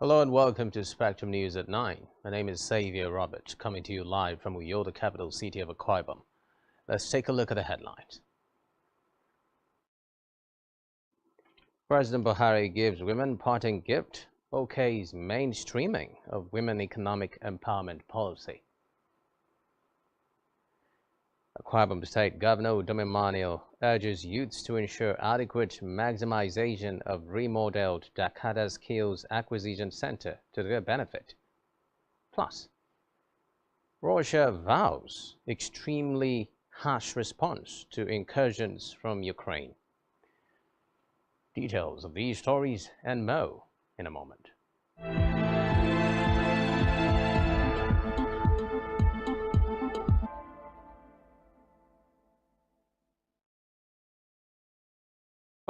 Hello and welcome to Spectrum News at 9. My name is Xavier Robert, coming to you live from Uyo, the capital city of Akwa Ibom. Let's take a look at the headlines. President Buhari gives women parting gift, OK's mainstreaming of women economic empowerment policy. Akwa Ibom State Governor Udomimaniel urges youths to ensure adequate maximization of remodeled Dakata Skills Acquisition Center to their benefit. Plus, Russia vows extremely harsh response to incursions from Ukraine. Details of these stories and more in a moment.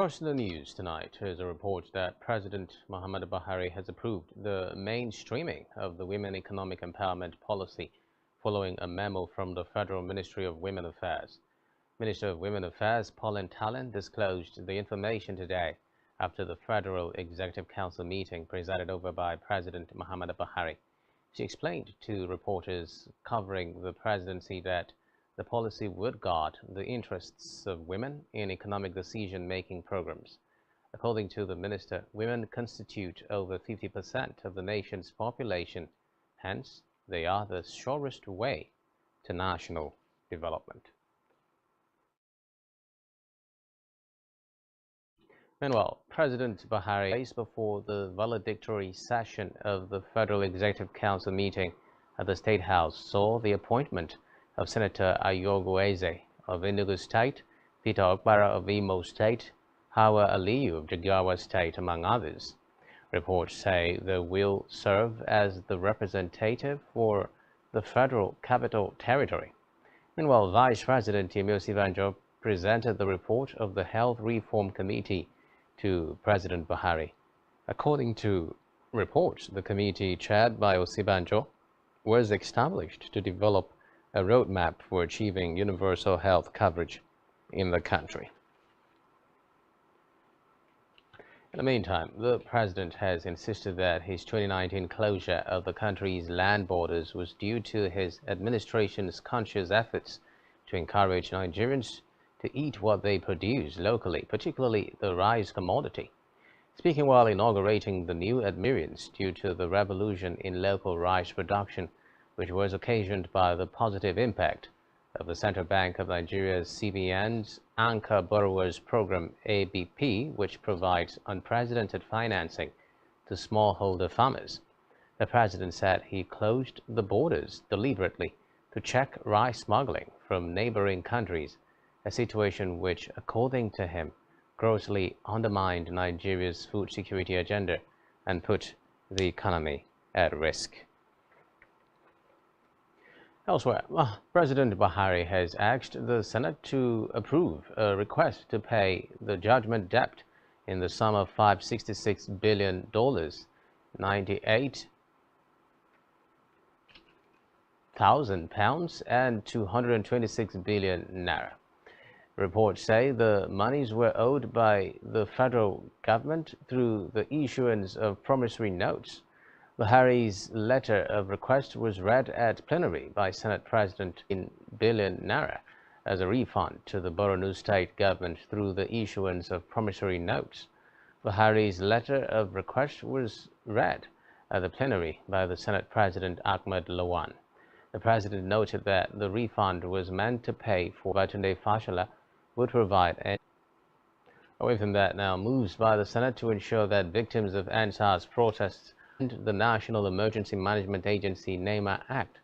First in the news tonight is a report that President Muhammadu Buhari has approved the mainstreaming of the Women Economic Empowerment Policy following a memo from the Federal Ministry of Women Affairs. Minister of Women Affairs Pauline Tallen disclosed the information today after the Federal Executive Council meeting presided over by President Muhammadu Buhari. She explained to reporters covering the presidency that the policy would guard the interests of women in economic decision-making programs. According to the minister, women constitute over 50% of the nation's population. Hence, they are the surest way to national development. Meanwhile, President Buhari, placed before the valedictory session of the Federal Executive Council meeting at the State House, saw the appointment of Senator Ayogu Eze of Enugu State, Peter Okpara of Imo State, Hawa Aliyu of Jigawa State, among others. Reports say they will serve as the representative for the Federal Capital Territory. Meanwhile, Vice President Yemi Osibanjo presented the report of the Health Reform Committee to President Buhari. According to reports, the committee chaired by Osibanjo was established to develop a roadmap for achieving universal health coverage in the country. In the meantime, the president has insisted that his 2019 closure of the country's land borders was due to his administration's conscious efforts to encourage Nigerians to eat what they produce locally, particularly the rice commodity. Speaking while inaugurating the new admirance due to the revolution in local rice production, which was occasioned by the positive impact of the Central Bank of Nigeria's CBN's Anchor Borrowers Program ABP, which provides unprecedented financing to smallholder farmers. The president said he closed the borders deliberately to check rice smuggling from neighboring countries, a situation which, according to him, grossly undermined Nigeria's food security agenda and put the economy at risk. Elsewhere, President Buhari has asked the Senate to approve a request to pay the judgment debt in the sum of $566 billion, 98,000 pounds, and 226 billion naira. Reports say the monies were owed by the federal government through the issuance of promissory notes. Buhari's letter of request was read at plenary by Senate President in billion naira as a refund to the Borno state government through the issuance of promissory notes. Buhari's letter of request was read at the plenary by the Senate President Ahmed Lawan. The president noted that the refund was meant to pay for Babatunde Fashola would provide. Away from that now, moves by the Senate to ensure that victims of ANSAR's protests and the National Emergency Management Agency NEMA Act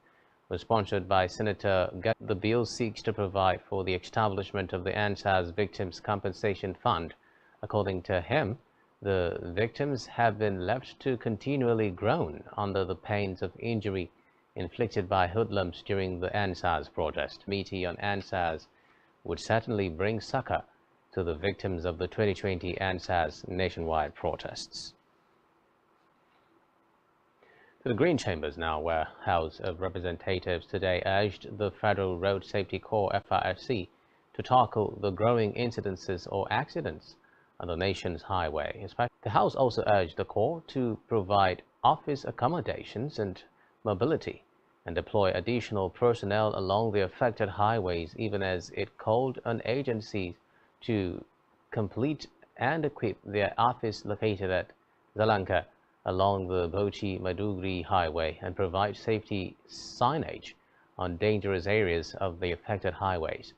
was sponsored by Senator Gett. The bill seeks to provide for the establishment of the ANSAR's Victims Compensation Fund. According to him, the victims have been left to continually groan under the pains of injury inflicted by hoodlums during the ANSAR's protest. Committee on ANSAR's would certainly bring succor to the victims of the 2020 ANSAR's nationwide protests. To the Green Chambers now, where House of Representatives today urged the Federal Road Safety Corps FRSC to tackle the growing incidences or accidents on the nation's highway. The House also urged the Corps to provide office accommodations and mobility, and deploy additional personnel along the affected highways, even as it called on agencies to complete and equip their office located at Zalanka along the Bauchi-Maiduguri highway and provide safety signage on dangerous areas of the affected highways.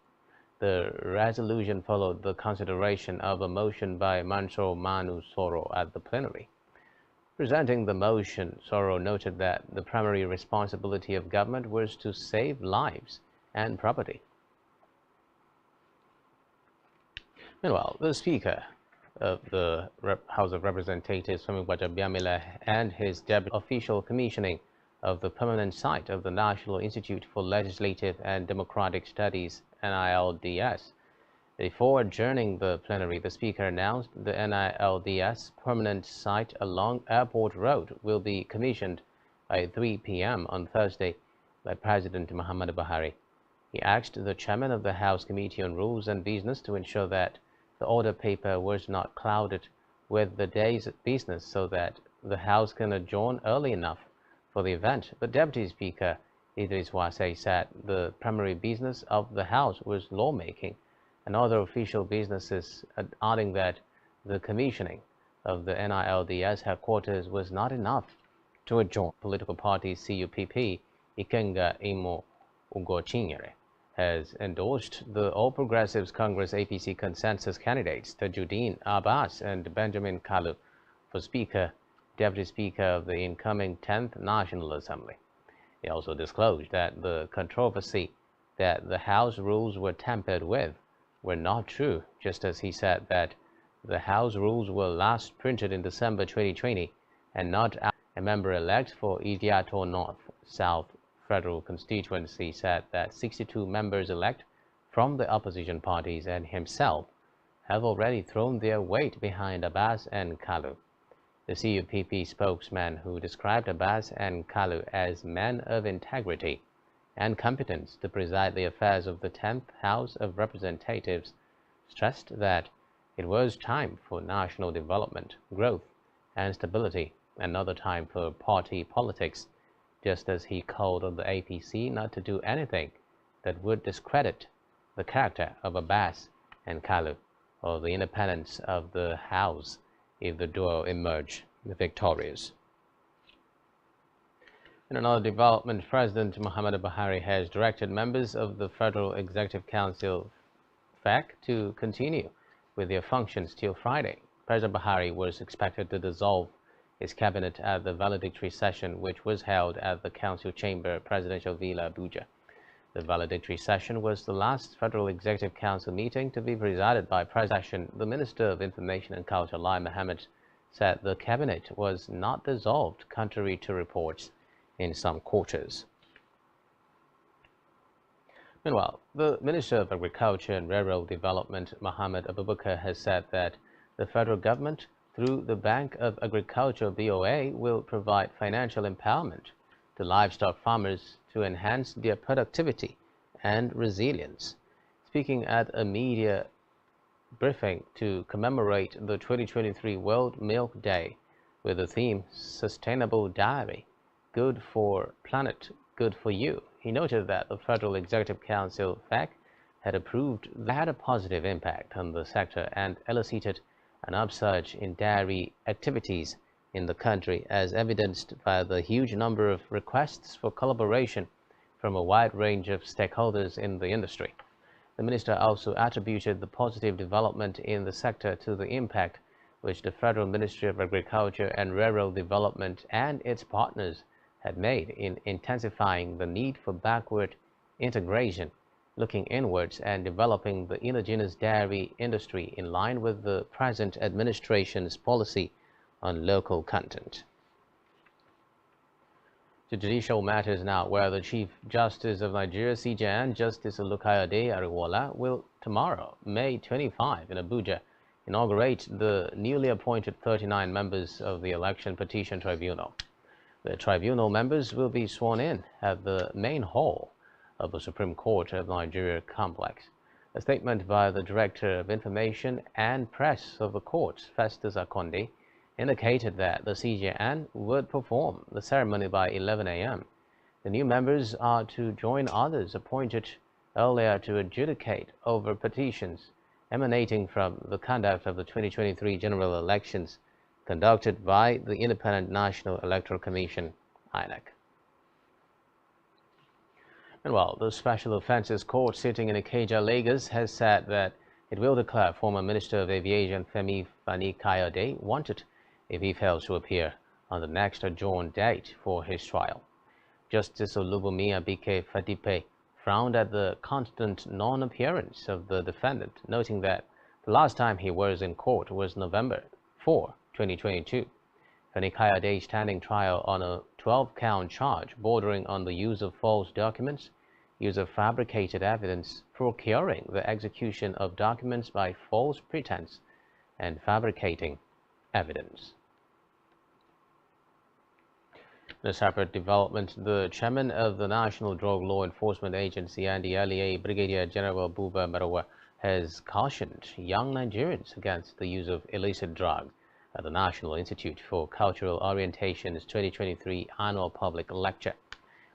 The resolution followed the consideration of a motion by Manso Manu Soro at the plenary. Presenting the motion, Soro noted that the primary responsibility of government was to save lives and property. Meanwhile, the Speaker of the House of Representatives, Femi Gbajabiamila, and his deputy official commissioning of the permanent site of the National Institute for Legislative and Democratic Studies, NILDS. Before adjourning the plenary, the Speaker announced the NILDS permanent site along Airport Road will be commissioned by 3 p.m. on Thursday by President Muhammadu Buhari. He asked the chairman of the House Committee on Rules and Business to ensure that the order paper was not clouded with the day's business so that the House can adjourn early enough for the event. But Deputy Speaker Idris Wase said the primary business of the House was lawmaking and other official businesses, adding that the commissioning of the NILDS headquarters was not enough to adjourn. Political party CUPP Ikenga Imo Ugochinyere has endorsed the All Progressives Congress APC consensus candidates Tajuddin Abbas and Benjamin Kalu for Speaker, Deputy Speaker of the incoming 10th National Assembly. He also disclosed that the controversy that the House rules were tampered with were not true, just as he said that the House rules were last printed in December 2020 and not. A member-elect for Idiato North South Federal Constituency said that 62 members-elect from the opposition parties and himself have already thrown their weight behind Abbas and Kalu. The CUPP spokesman, who described Abbas and Kalu as men of integrity and competence to preside the affairs of the 10th House of Representatives, stressed that it was time for national development, growth, and stability, and another time for party politics, just as he called on the APC not to do anything that would discredit the character of Abbas and Kalu or the independence of the House if the duo emerge victorious. In another development, President Muhammadu Buhari has directed members of the Federal Executive Council FEC to continue with their functions till Friday. President Buhari was expected to dissolve his cabinet at the valedictory session, which was held at the Council Chamber, Presidential Villa, Abuja. The valedictory session was the last Federal Executive Council meeting to be presided by President. The Minister of Information and Culture, Lai Mohammed, said the cabinet was not dissolved, contrary to reports in some quarters. Meanwhile, the Minister of Agriculture and Rural Development, Mohammed Abubakar, has said that the federal government, through the Bank of Agriculture BOA, will provide financial empowerment to livestock farmers to enhance their productivity and resilience. Speaking at a media briefing to commemorate the 2023 World Milk Day with the theme Sustainable Dairy, Good for Planet, Good for You, he noted that the Federal Executive Council FEC had approved that had a positive impact on the sector and elicited an upsurge in dairy activities in the country, as evidenced by the huge number of requests for collaboration from a wide range of stakeholders in the industry. The minister also attributed the positive development in the sector to the impact which the Federal Ministry of Agriculture and Rural Development and its partners had made in intensifying the need for backward integration, looking inwards and developing the indigenous dairy industry in line with the present administration's policy on local content. To judicial matters now, where the Chief Justice of Nigeria, CJN, Justice Olukayode Ariwola, will tomorrow, May 25, in Abuja, inaugurate the newly appointed 39 members of the Election Petition Tribunal. The tribunal members will be sworn in at the main hall of the Supreme Court of Nigeria complex. A statement by the Director of Information and Press of the court, Festus Akonde, indicated that the CJN would perform the ceremony by 11 a.m. The new members are to join others appointed earlier to adjudicate over petitions emanating from the conduct of the 2023 general elections conducted by the Independent National Electoral Commission, INEC. Meanwhile, the Special Offences Court sitting in Ikeja, Lagos, has said that it will declare former Minister of Aviation Femi Fani-Kayode wanted if he fails to appear on the next adjourned date for his trial. Justice Olubunmi Abike Fadipe frowned at the constant non-appearance of the defendant, noting that the last time he was in court was November 4, 2022. Fani-Kayode's standing trial on a 12-count charge bordering on the use of false documents, use of fabricated evidence, procuring the execution of documents by false pretense, and fabricating evidence. In a separate development, the chairman of the National Drug Law Enforcement Agency, NDLEA, Brigadier General Buba Marwa, has cautioned young Nigerians against the use of illicit drugs at the National Institute for Cultural Orientation's 2023 annual public lecture.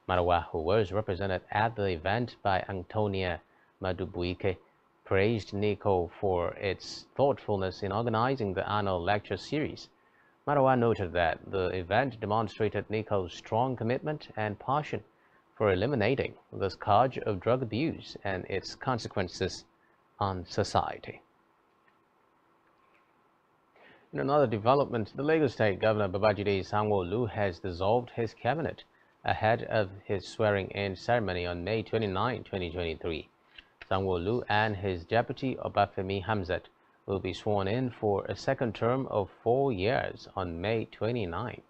Marwa, who was represented at the event by Antonia Madubuike, praised NICO for its thoughtfulness in organizing the annual lecture series. Marwa noted that the event demonstrated NICO's strong commitment and passion for eliminating the scourge of drug abuse and its consequences on society. In another development, the Lagos State Governor Babajide Sanwo-Olu has dissolved his cabinet ahead of his swearing-in ceremony on May 29, 2023. Sanwo-Olu and his deputy Obafemi Hamzat will be sworn in for a second term of 4 years on May 29.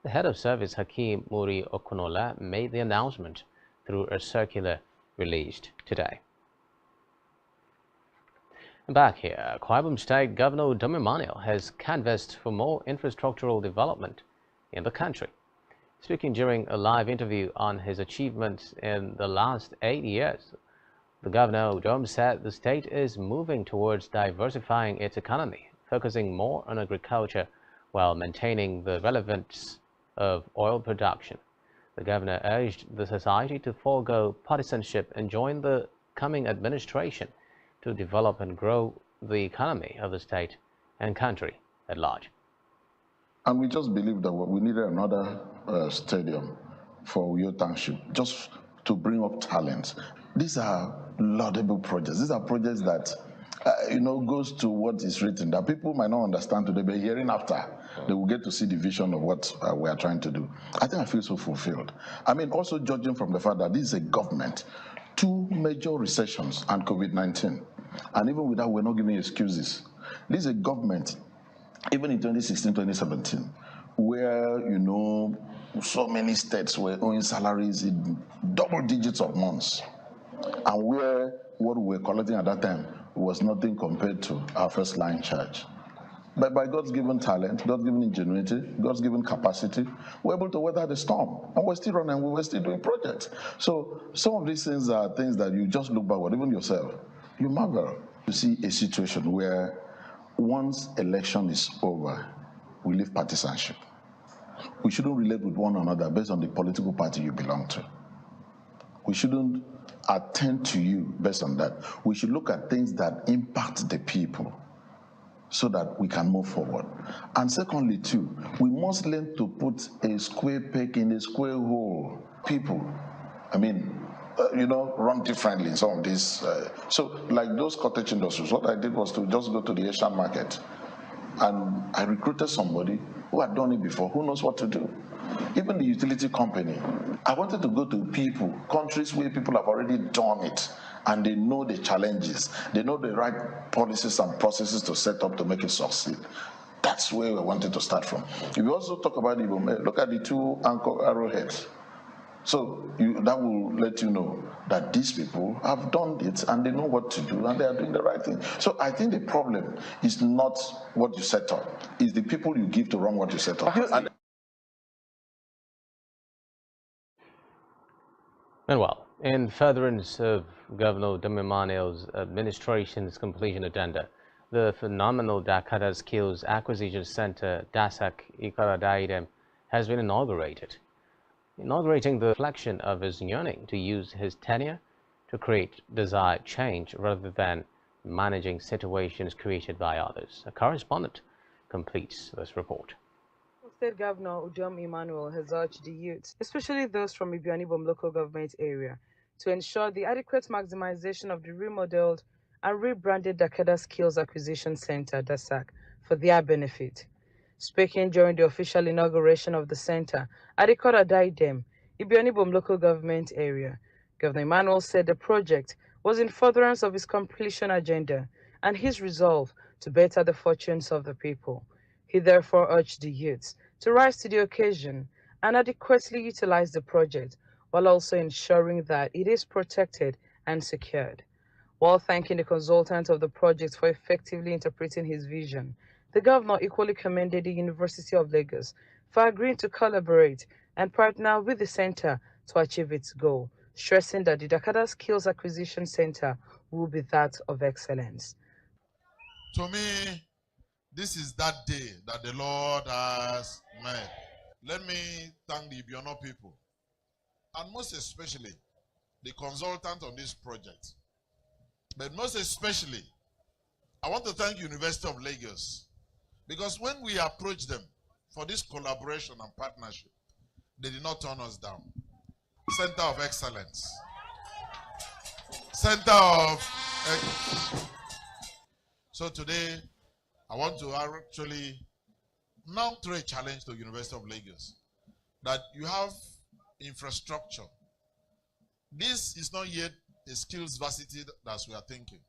The head of service, Hakeem Muri Okunola, made the announcement through a circular released today. Back here, Akwa Ibom State Governor Dome Emmanuel has canvassed for more infrastructural development in the country. Speaking during a live interview on his achievements in the last 8 years, the Governor Dome said the state is moving towards diversifying its economy, focusing more on agriculture while maintaining the relevance of oil production. The Governor urged the society to forego partisanship and join the coming administration to develop and grow the economy of the state and country at large. And we just believe that we needed another stadium for Uyo Township, just to bring up talent. These are laudable projects. These are projects that, goes to what is written, that people might not understand today, but hearing after, they will get to see the vision of what we are trying to do. I think I feel so fulfilled. I mean, also judging from the fact that this is a government, 2 major recessions and COVID-19. And even with that, we're not giving excuses. This is a government, even in 2016, 2017, where, so many states were owing salaries in double digits of months, and where what we were collecting at that time was nothing compared to our first line charge. But by God's given talent, God's given ingenuity, God's given capacity, we're able to weather the storm. And we're still running, we're still doing projects. So some of these things are things that you just look backward, even yourself, you marvel to see a situation where once election is over, we leave partisanship. We shouldn't relate with one another based on the political party you belong to. We shouldn't attend to you based on that. We should look at things that impact the people so that we can move forward. And secondly, too, we must learn to put a square peg in a square hole. People, run differently in some of these. So like those cottage industries, what I did was to just go to the Asian market, and I recruited somebody who had done it before, who knows what to do. Even the utility company, I wanted to go to countries where people have already done it, and they know the challenges, they know the right policies and processes to set up to make it succeed. That's where we wanted to start from. If you also talk about Ibom, look at the 2 anchor arrowheads. So that will let you know that these people have done it and they know what to do and they are doing the right thing. So I think the problem is not what you set up, it's the people you give to run what you set up. Meanwhile, in furtherance of Governor Dome Emmanuel's administration's completion agenda, The phenomenal Dakota Skills Acquisition Center, DASAC Ikaradayidem, has been inaugurated, inaugurating the reflection of his yearning to use his tenure to create desired change rather than managing situations created by others. A correspondent completes this report. State Governor Udom Emmanuel has urged the youth, especially those from Ibionibom local government area, to ensure the adequate maximization of the remodeled and rebranded Dakeda Skills Acquisition Center, DASAC, for their benefit. Speaking during the official inauguration of the center at Ikora Daidem, Ibionibom local government area, Governor Emmanuel said the project was in furtherance of his completion agenda and his resolve to better the fortunes of the people. He therefore urged the youths to rise to the occasion and adequately utilize the project while also ensuring that it is protected and secured. While thanking the consultant of the project for effectively interpreting his vision, the governor equally commended the University of Lagos for agreeing to collaborate and partner with the center to achieve its goal, stressing that the Dakada Skills Acquisition Center will be that of excellence. To me, this is that day that the Lord has made. Let me thank the Ibiono people, and most especially the consultant on this project. But most especially, I want to thank University of Lagos, because when we approached them for this collaboration and partnership, they did not turn us down. Center of Excellence. Center of Excellence. So today, I want to actually now throw a challenge to University of Lagos that you have infrastructure. This is not yet a skills varsity as we are thinking.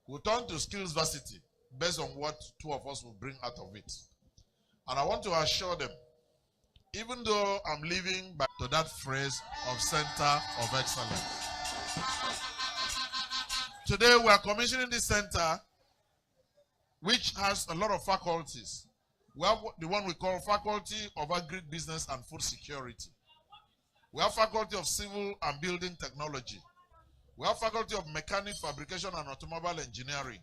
We'll turn to skills varsity based on what two of us will bring out of it. And I want to assure them, even though I'm living back to that phrase of Center of Excellence. Today we are commissioning this center, which has a lot of faculties. We have the one we call Faculty of Agribusiness and Food Security. We have Faculty of Civil and Building Technology. We have Faculty of Mechanic, Fabrication and Automobile Engineering.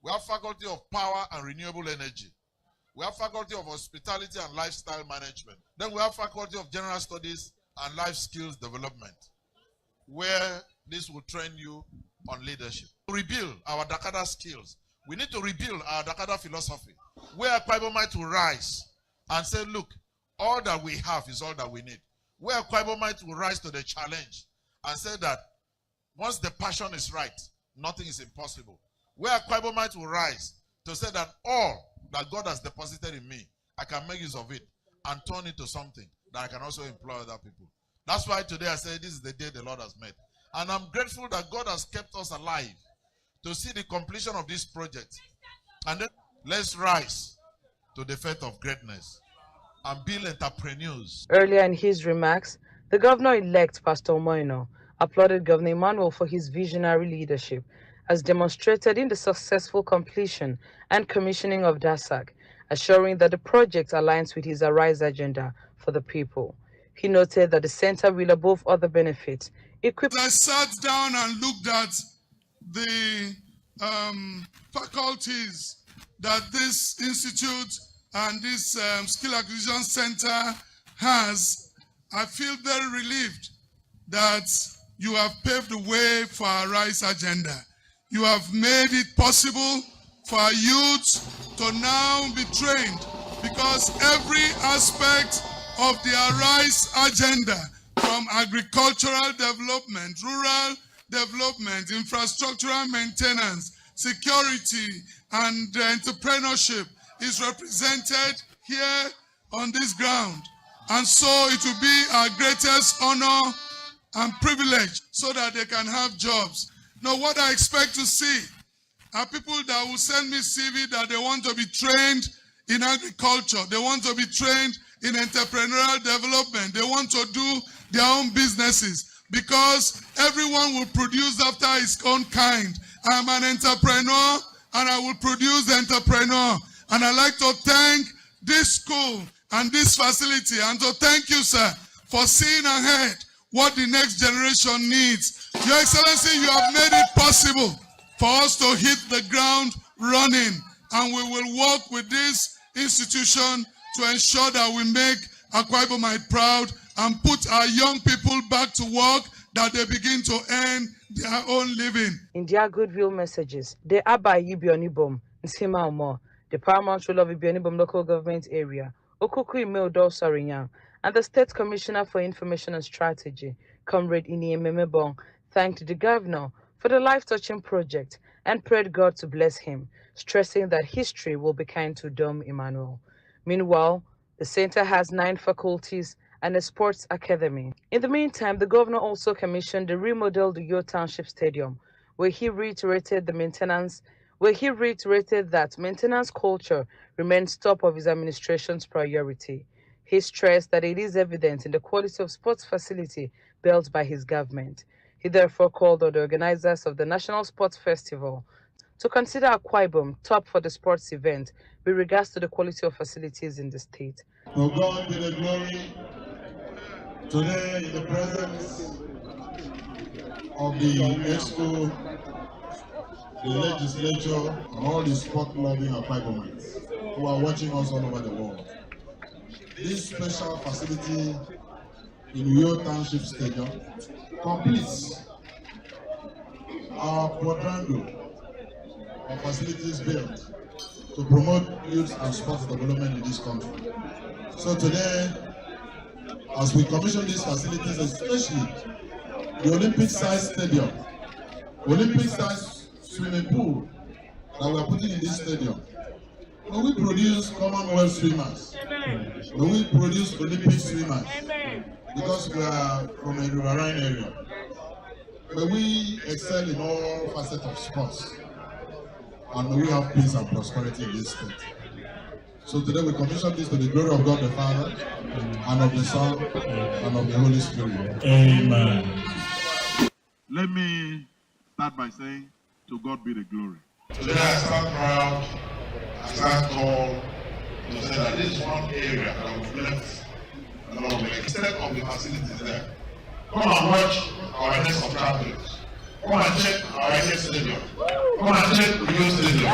We have Faculty of Power and Renewable Energy. We have Faculty of Hospitality and Lifestyle Management. Then we have Faculty of General Studies and Life Skills Development, where this will train you on leadership. To rebuild our Dakada skills, we need to rebuild our Dakada philosophy, where Kwaibomite will rise and say, look, all that we have is all that we need. Where Kwaibomite will rise to the challenge and say that once the passion is right, nothing is impossible. Where Kwaibomite will rise to say that all that God has deposited in me, I can make use of it and turn it to something that I can also employ other people. That's why today I say this is the day the Lord has made. And I'm grateful that God has kept us alive to see the completion of this project. And then let's rise to the faith of greatness and build entrepreneurs. Earlier in his remarks, the governor-elect, Pastor Moino, applauded Governor Emmanuel for his visionary leadership, as demonstrated in the successful completion and commissioning of DASAC, assuring that the project aligns with his Arise agenda for the people. He noted that the center will, above other benefits, equip... I sat down and looked at the faculties that this institute and this skill acquisition center has. I feel very relieved that you have paved the way for our Rise agenda. You have made it possible for our youth to now be trained, because every aspect of the Arise agenda, from agricultural development, rural development, infrastructural maintenance, security, and entrepreneurship, is represented here on this ground. And so it will be our greatest honor and privilege so that they can have jobs. Now, what I expect to see are people that will send me CV that they want to be trained in agriculture, they want to be trained in entrepreneurial development, they want to do their own businesses, because everyone will produce after his own kind. I'm an entrepreneur and I will produce the entrepreneur. And I'd like to thank this school and this facility, and to thank you, sir, for seeing ahead what the next generation needs. Your Excellency, you have made it possible for us to hit the ground running, and we will work with this institution to ensure that we make Akwa Ibomite proud and put our young people back to work, that they begin to earn their own living. In their goodwill messages, the Abba Ibionibom, Nsima Omo, the paramount role of Ibionibom local government area, Okuku Ime Sarinyang, and the State Commissioner for Information and Strategy, Comrade Ini Memebong, thanked the governor for the life-touching project and prayed God to bless him, stressing that history will be kind to Dom Emmanuel. Meanwhile, the center has 9 faculties and a sports academy. In the meantime, the governor also commissioned the remodeled Uyo Township Stadium, where he reiterated that maintenance culture remains top of his administration's priority. He stressed that it is evident in the quality of sports facility built by his government. He therefore called on the organizers of the National Sports Festival to consider Akwa Ibom top for the sports event with regards to the quality of facilities in the state. For God be the glory. Today, in the presence of the Expo, the legislature, and all the sport-loving Akwa Ibomites who are watching us all over the world, this special facility in Uyo Township Stadium completes our quadrangle of facilities built to promote youth and sports development in this country. So today, as we commission these facilities, especially the Olympic-sized stadium, Olympic-sized swimming pool that we are putting in this stadium, when we produce Commonwealth swimmers, when we produce Olympic swimmers, because we are from a riverine area, when we excel in all facets of sports, and may we have peace and prosperity in this state. So today we commission this to the glory of God the Father, and of the Son, and of the Holy Spirit. Amen. Let me start by saying, to God be the glory. Today I stand proud, I stand tall to say that this is one area that we've left along the extent of the facilities there. Come and watch our NS of champions. Come and check our NS stadium. Come and check the Uyo stadium.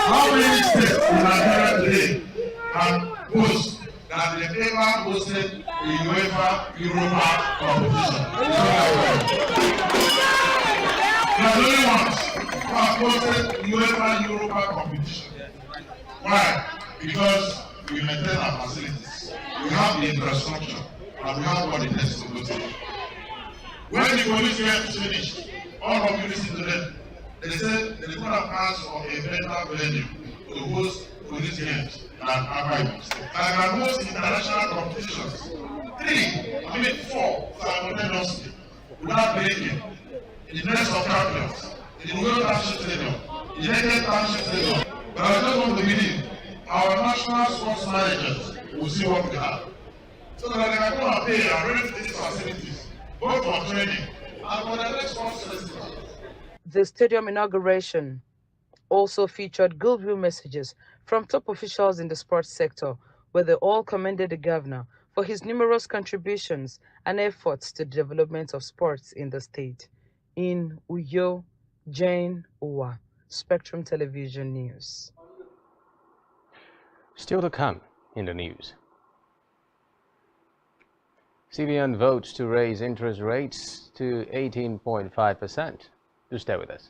How many states in Nigeria today have boast that they ever hosted a UEFA Europa competition? They are the only ones who have hosted UEFA Europa competition. Why? Because we maintain our facilities, we have the infrastructure, and we have what it takes to go to. When the police games finished, all of you listen to them. They said they could have asked for a better venue to host police games than Akwa Ibom State. And can host international competitions. 4 simultaneously without breaking. In the Nest of Champions, in the Uyo Township Stadium, in the DTH Township Stadium. But I just want to believe our national sports managers will see what we have. So that they can go and pay and rent these facilities, both for training and for the next sports festival. The stadium inauguration also featured goodwill messages from top officials in the sports sector, where they all commended the governor for his numerous contributions and efforts to the development of sports in the state. In Uyo, Jane Uwa, Spectrum Television News. Still to come in the news. CBN votes to raise interest rates to 18.5%. Do stay with us.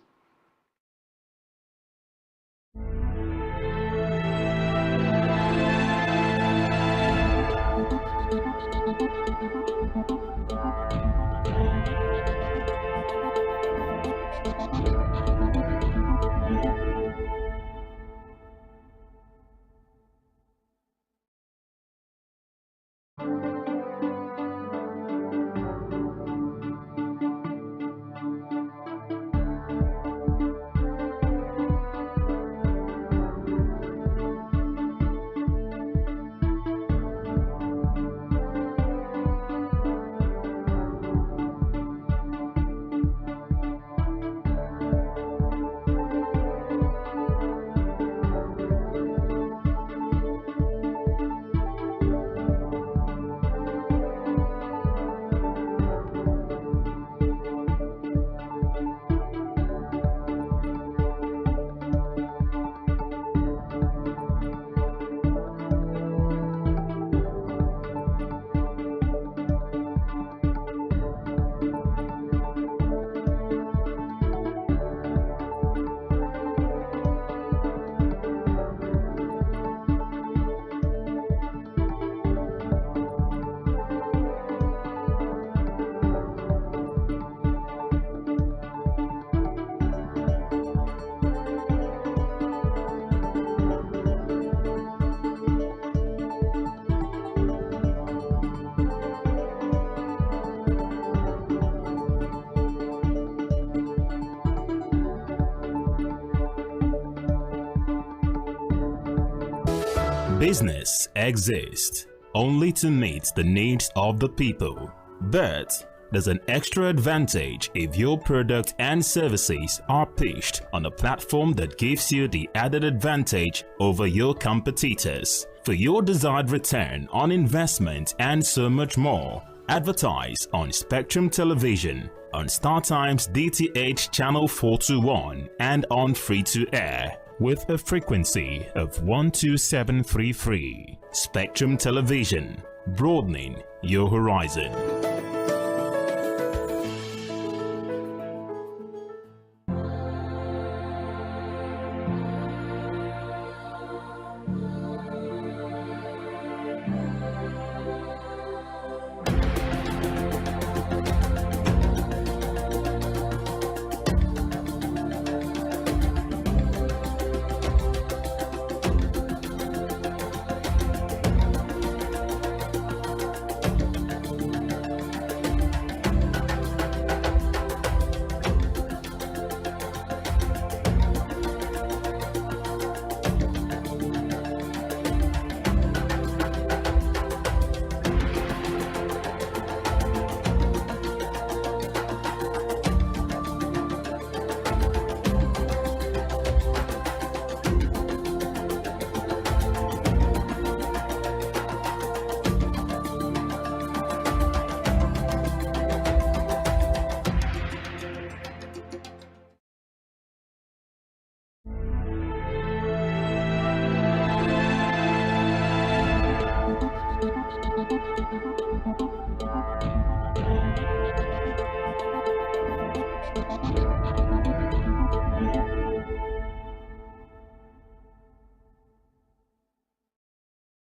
Business exists only to meet the needs of the people, but there's an extra advantage if your product and services are pitched on a platform that gives you the added advantage over your competitors. For your desired return on investment and so much more, advertise on Spectrum Television, on StarTime's DTH Channel 421 and on free-to-air with a frequency of 12733. Spectrum Television, broadening your horizon.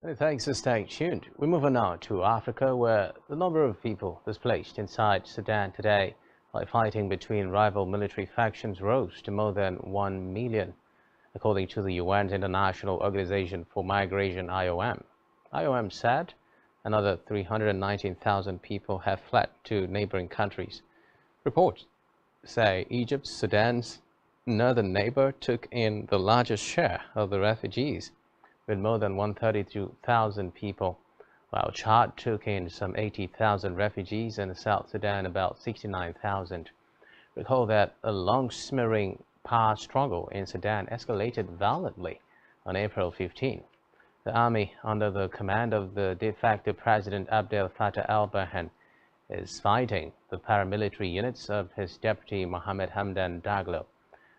Many thanks for staying tuned. We move on now to Africa, where the number of people displaced inside Sudan today by fighting between rival military factions rose to more than 1 million, according to the UN's International Organization for Migration (IOM). IOM said another 319,000 people have fled to neighboring countries. Reports say Egypt, Sudan's northern neighbor, took in the largest share of the refugees, with more than 132,000 people, while Chad took in some 80,000 refugees and South Sudan about 69,000. Recall that a long-simmering power struggle in Sudan escalated violently on April 15. The army, under the command of the de facto President Abdel Fattah al-Burhan, is fighting the paramilitary units of his deputy Mohamed Hamdan Daglo.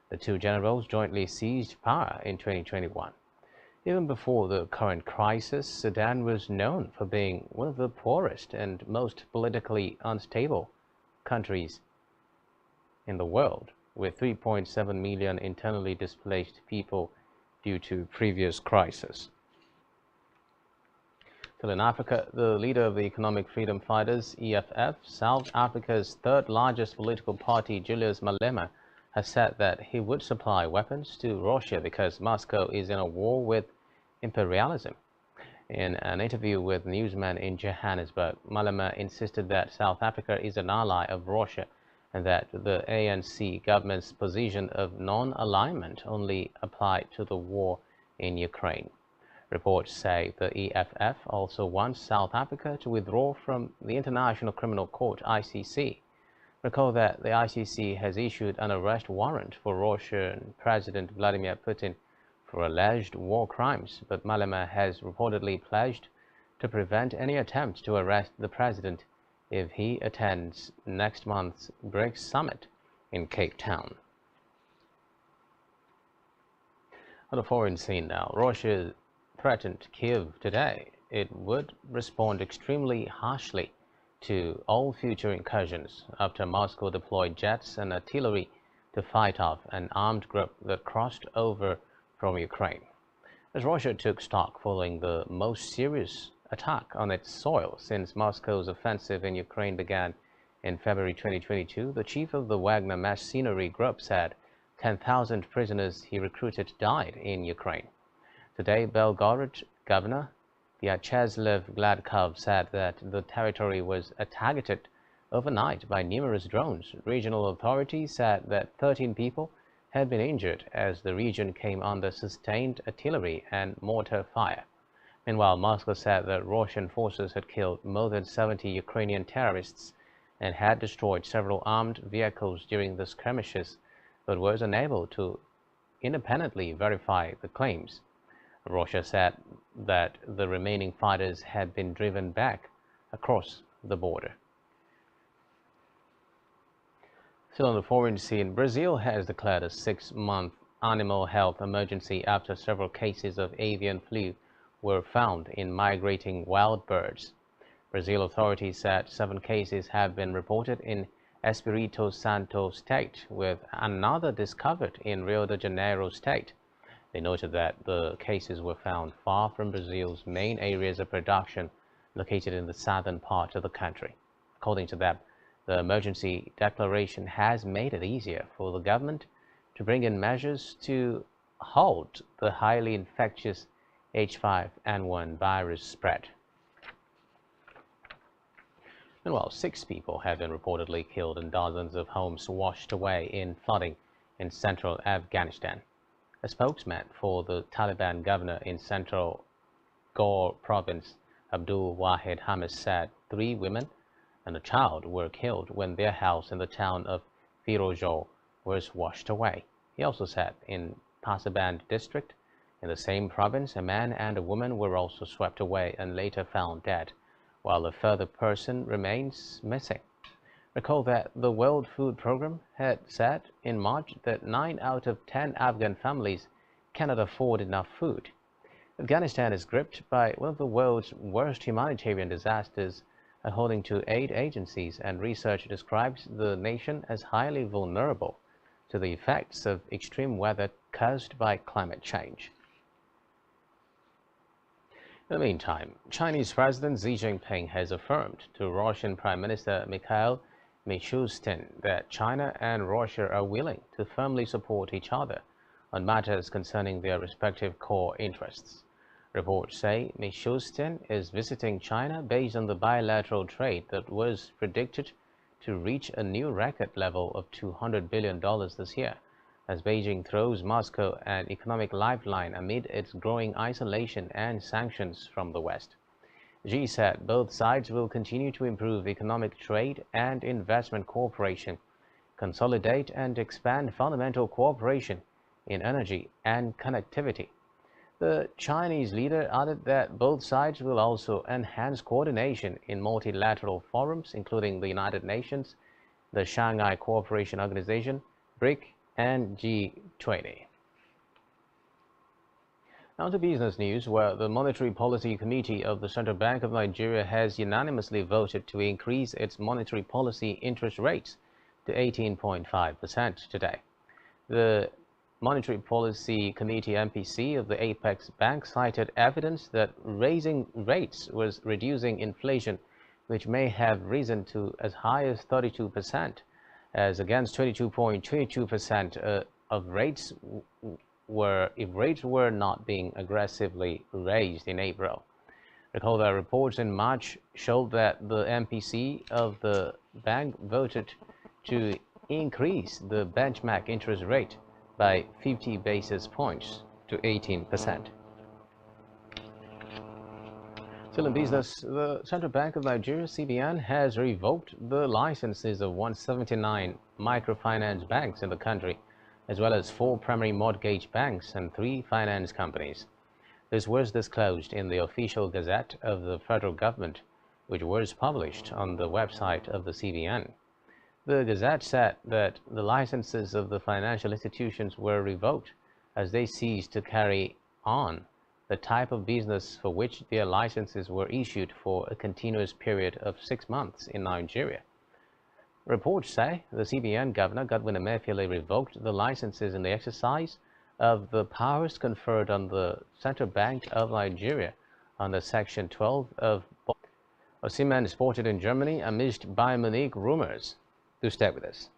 The two generals jointly seized power in 2021. Even before the current crisis, Sudan was known for being one of the poorest and most politically unstable countries in the world, with 3.7 million internally displaced people due to previous crises. Still in Africa, the leader of the Economic Freedom Fighters, EFF, South Africa's third largest political party, Julius Malema, has said that he would supply weapons to Russia because Moscow is in a war with imperialism. In an interview with newsmen in Johannesburg, Malema insisted that South Africa is an ally of Russia and that the ANC government's position of non-alignment only applied to the war in Ukraine. Reports say the EFF also wants South Africa to withdraw from the International Criminal Court, ICC. Recall that the ICC has issued an arrest warrant for Russian President Vladimir Putin for alleged war crimes, but Malema has reportedly pledged to prevent any attempt to arrest the president if he attends next month's BRICS summit in Cape Town. On the foreign scene now, Russia threatened Kyiv today it would respond extremely harshly to all future incursions after Moscow deployed jets and artillery to fight off an armed group that crossed over from Ukraine. As Russia took stock following the most serious attack on its soil since Moscow's offensive in Ukraine began in February 2022, the chief of the Wagner mercenary group said 10,000 prisoners he recruited died in Ukraine. Today, Belgorod Governor Vyacheslav Gladkov said that the territory was targeted overnight by numerous drones. Regional authorities said that 13 people had been injured as the region came under sustained artillery and mortar fire. Meanwhile, Moscow said that Russian forces had killed more than 70 Ukrainian terrorists and had destroyed several armed vehicles during the skirmishes, but was unable to independently verify the claims. Russia said that the remaining fighters had been driven back across the border. Still on the foreign scene, Brazil has declared a 6-month animal health emergency after several cases of avian flu were found in migrating wild birds. Brazil authorities said 7 cases have been reported in Espírito Santo state, with another discovered in Rio de Janeiro state. They noted that the cases were found far from Brazil's main areas of production, located in the southern part of the country. According to them, the emergency declaration has made it easier for the government to bring in measures to halt the highly infectious H5N1 virus spread. Meanwhile, 6 people have been reportedly killed and dozens of homes washed away in flooding in central Afghanistan. A spokesman for the Taliban governor in central Ghor province, Abdul Wahid Hamis, said 3 women and a child were killed when their house in the town of Firozhor was washed away. He also said in Pasaband district in the same province, a man and a woman were also swept away and later found dead, while a further person remains missing. Recall that the World Food Programme had said in March that 9 out of 10 Afghan families cannot afford enough food. Afghanistan is gripped by one of the world's worst humanitarian disasters, according to aid agencies, and research describes the nation as highly vulnerable to the effects of extreme weather caused by climate change. In the meantime, Chinese President Xi Jinping has affirmed to Russian Prime Minister Mikhail Mishustin that China and Russia are willing to firmly support each other on matters concerning their respective core interests. Reports say Mishustin is visiting China based on the bilateral trade that was predicted to reach a new record level of $200 billion this year, as Beijing throws Moscow an economic lifeline amid its growing isolation and sanctions from the West. Xi said both sides will continue to improve economic trade and investment cooperation, consolidate and expand fundamental cooperation in energy and connectivity. The Chinese leader added that both sides will also enhance coordination in multilateral forums, including the United Nations, the Shanghai Cooperation Organization, BRIC, and G20. Now to business news, where the Monetary Policy Committee of the Central Bank of Nigeria has unanimously voted to increase its monetary policy interest rates to 18.5% today. The Monetary Policy Committee MPC of the Apex Bank cited evidence that raising rates was reducing inflation, which may have risen to as high as 32%, as against 22.22% of rates if rates were not being aggressively raised in April. Recall that reports in March showed that the MPC of the bank voted to increase the benchmark interest rate by 50 basis points to 18%. Still in business, the Central Bank of Nigeria, CBN, has revoked the licenses of 179 microfinance banks in the country, as well as 4 primary mortgage banks and 3 finance companies. This was disclosed in the official Gazette of the federal government, which was published on the website of the CBN. The Gazette said that the licenses of the financial institutions were revoked as they ceased to carry on the type of business for which their licenses were issued for a continuous period of 6 months in Nigeria. Reports say the CBN Governor Godwin Emefiele revoked the licenses in the exercise of the powers conferred on the Central Bank of Nigeria under Section 12 of Osimhen sported in Germany amidst Bayern Munich rumors. Do stay with us.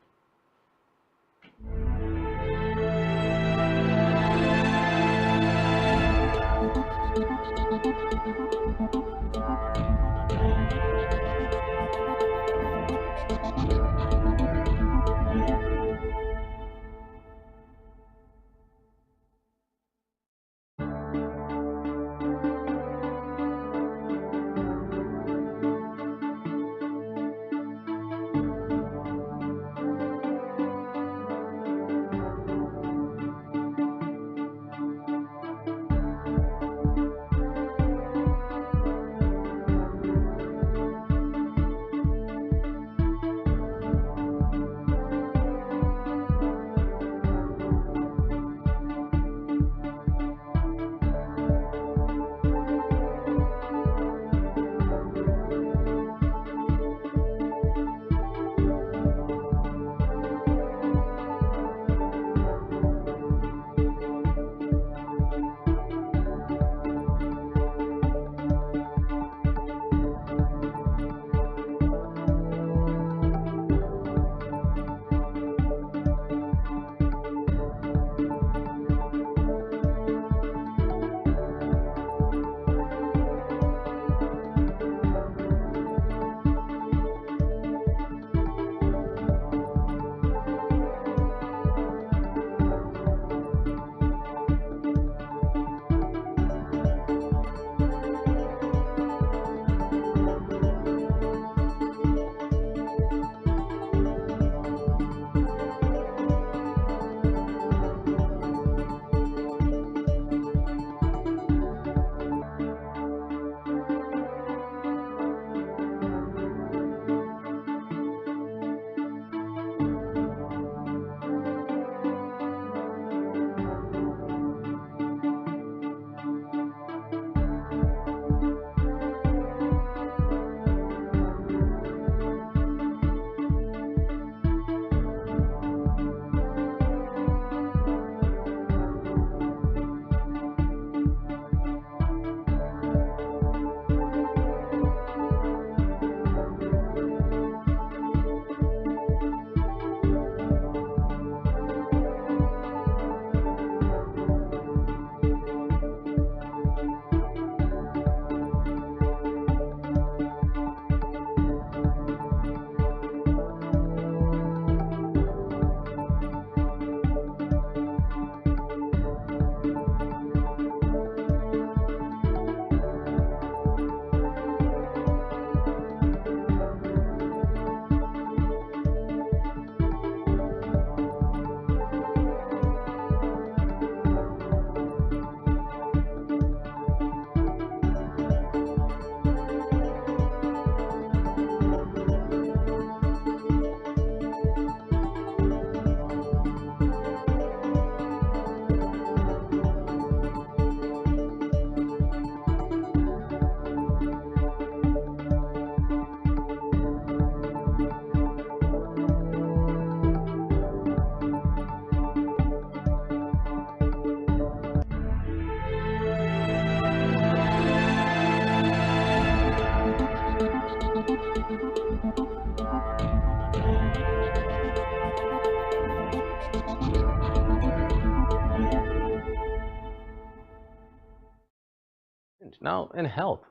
Now, in health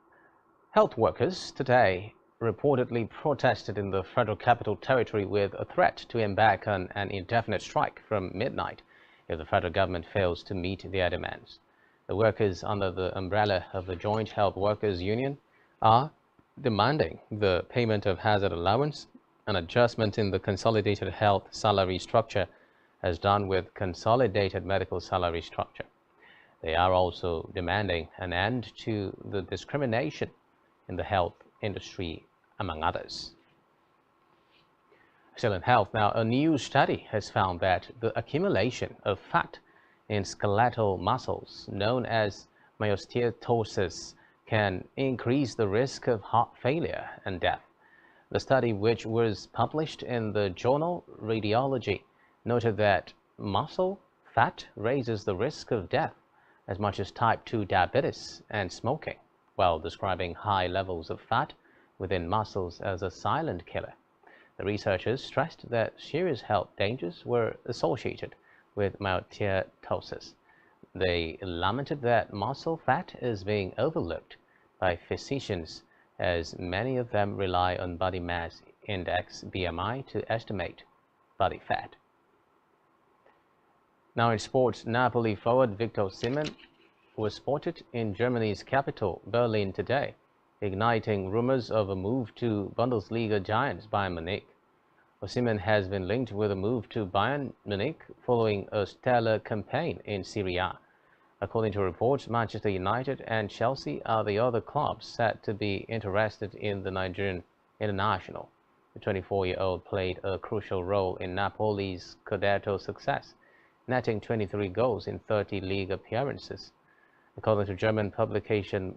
workers today reportedly protested in the Federal Capital Territory with a threat to embark on an indefinite strike from midnight if the federal government fails to meet their demands. The workers under the umbrella of the Joint Health Workers Union are demanding the payment of hazard allowance, an adjustment in the consolidated health salary structure as done with consolidated medical salary structure. They are also demanding an end to the discrimination in the health industry, among others. Still in health now, a new study has found that the accumulation of fat in skeletal muscles, known as myosteatosis, can increase the risk of heart failure and death. The study, which was published in the journal Radiology, noted that muscle fat raises the risk of death as much as type 2 diabetes and smoking, while describing high levels of fat within muscles as a silent killer. The researchers stressed that serious health dangers were associated with myosteatosis. They lamented that muscle fat is being overlooked by physicians, as many of them rely on body mass index (BMI) to estimate body fat. Now in sports, Napoli forward Victor Osimhen was spotted in Germany's capital, Berlin, today, igniting rumors of a move to Bundesliga giants Bayern Munich. Osimhen has been linked with a move to Bayern Munich following a stellar campaign in Serie A. According to reports, Manchester United and Chelsea are the other clubs said to be interested in the Nigerian international. The 24-year-old played a crucial role in Napoli's Scudetto success, netting 23 goals in 30 league appearances. According to German publication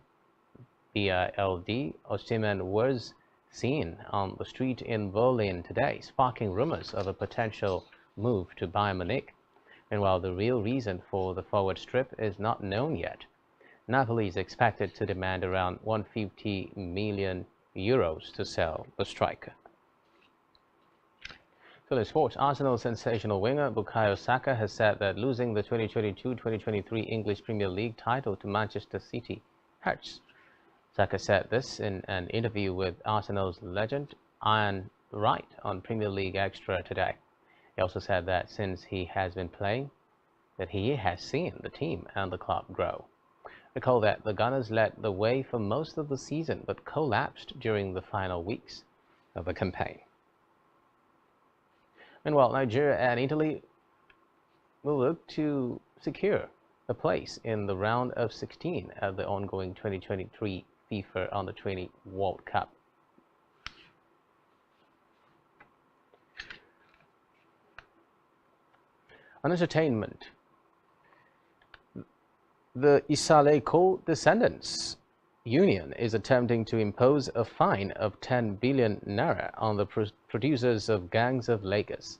Bild, Osimhen was seen on the street in Berlin today, sparking rumors of a potential move to Bayern Munich. Meanwhile, the real reason for the forward strip is not known yet. Napoli is expected to demand around €150 million to sell the striker. So in sports, Arsenal sensational winger Bukayo Saka has said that losing the 2022-2023 English Premier League title to Manchester City hurts. Saka said this in an interview with Arsenal's legend Ian Wright on Premier League Extra today. He also said that since he has been playing, that he has seen the team and the club grow. Recall that the Gunners led the way for most of the season but collapsed during the final weeks of the campaign. Meanwhile, Nigeria and Italy will look to secure a place in the round of 16 at the ongoing 2023 FIFA Under-20 World Cup. On entertainment, the Isaleko Descendants Union is attempting to impose a fine of 10 billion naira on the producers of Gangs of Lagos.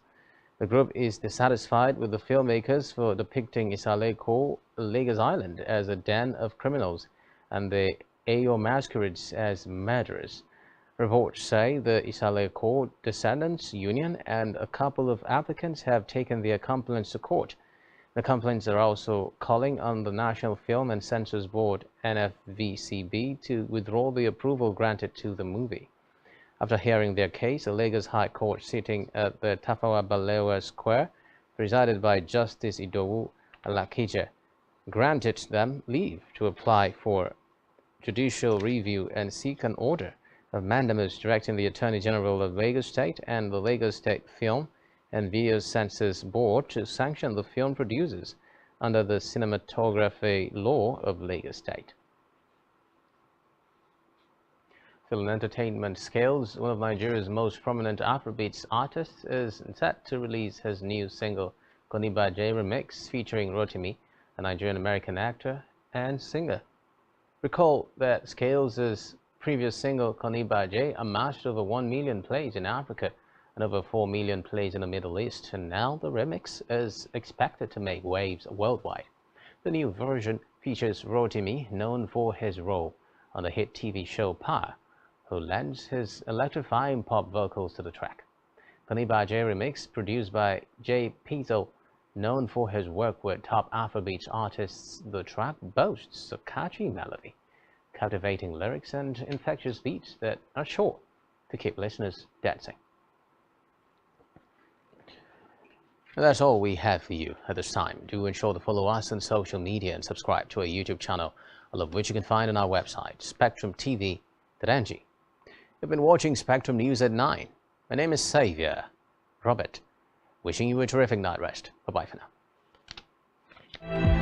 The group is dissatisfied with the filmmakers for depicting Isaleko, Lagos Island, as a den of criminals and the Ayo masquerades as murderers. Reports say the Isaleko Descendants Union and a couple of applicants have taken their complaints to court. The complaints are also calling on the National Film and Censors Board (NFVCB) to withdraw the approval granted to the movie. After hearing their case, a Lagos High Court sitting at the Tafawa Balewa Square, presided by Justice Idowu Alakije, granted them leave to apply for judicial review and seek an order of mandamus directing the Attorney General of Lagos State and the Lagos State Film and Video Censors Board to sanction the film producers under the cinematography law of Lagos State. Still in entertainment scales, one of Nigeria's most prominent Afrobeats artists is set to release his new single, Koniba J Remix, featuring Rotimi, a Nigerian-American actor and singer. Recall that Scales' previous single, Koniba J, amassed over 1 million plays in Africa and over 4 million plays in the Middle East, and now the remix is expected to make waves worldwide. The new version features Rotimi, known for his role on the hit TV show Power, who lends his electrifying pop vocals to the track. Koniba J Remix, produced by Jay Pizzo, known for his work with top Afrobeats artists, the track boasts a catchy melody captivating lyrics and infectious beats that are sure to keep listeners dancing. And that's all we have for you at this time. Do ensure to follow us on social media and subscribe to our YouTube channel, all of which you can find on our website, spectrumtv.ng. You've been watching Spectrum News at 9. My name is Xavier Robert. Wishing you a terrific night rest. Bye-bye for now.